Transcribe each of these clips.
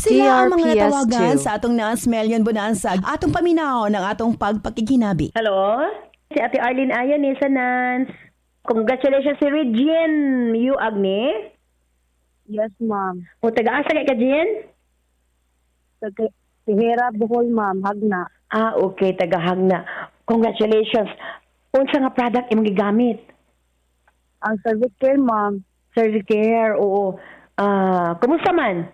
Sila ang mga natawagan DRPS2. sa atong Nas Melion Bonansag, atong paminaw ng atong pagpakikinabi. Hello? Si Ate Arlene Ayan ni sa Nance. Congratulations si Regine. You, Agni? Yes, ma'am. O, taga-asa kay ka, Jen? Si Hera Bohol, ma'am. Hagna. Ah, okay. Taga-Hagna. Congratulations. Unsa nga product imong gigamit? Ang cervix care, ma'am. Cervicare, oo. Kumusta man?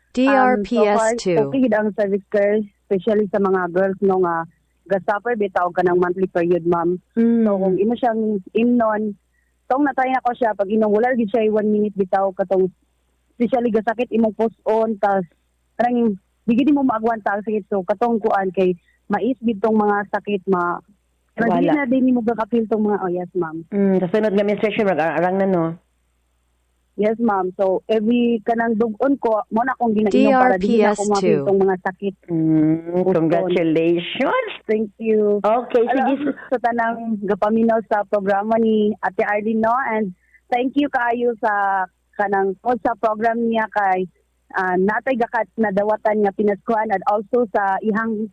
So far, DRPS2. okay gid ang cervix care, especially sa mga girls no nga gasuffer bitaw ka ng monthly period, ma'am. So kung imo siyang imnon, tong natry na ko siya pag inom wala gid siya 1 minute bitaw katong especially gasakit imong post-on tas parang bigid mo maagwanta ang sakit. So katong kuan kay mais bid tong mga sakit Wala. Hindi na din mo gakapil tong mga yes, ma'am. Sa sunod nga menstruation, arang na, no? Yes, ma'am. So, every kanang dugon ko, mo na akong ginainom para di na ako DRPS2. mapil tong mga sakit. Congratulations. Thank you. Okay, sige. Alam, sa tanang gapaminaw sa programa ni Ate Arlene, no? And thank you kaayo sa kanang sa program niya kay natay gakat na dawatan nga pinaskuhan at also sa ihang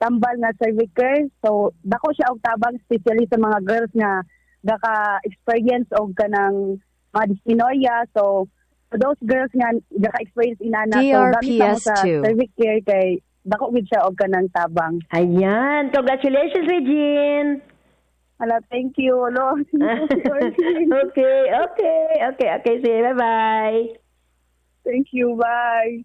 tambal nga cervicare. So, dako siya og tabang especially sa mga girls nga gaka-experience og kanang mga dysmenorrhea. So, for those girls nga gaka-experience inana, so gamit na mo sa DRPS2. cervicare kay dako gid siya og kanang tabang. Ayan. Congratulations, Regine. Hala, thank you. Hello. Okay. Sige, bye-bye. Thank you. Bye.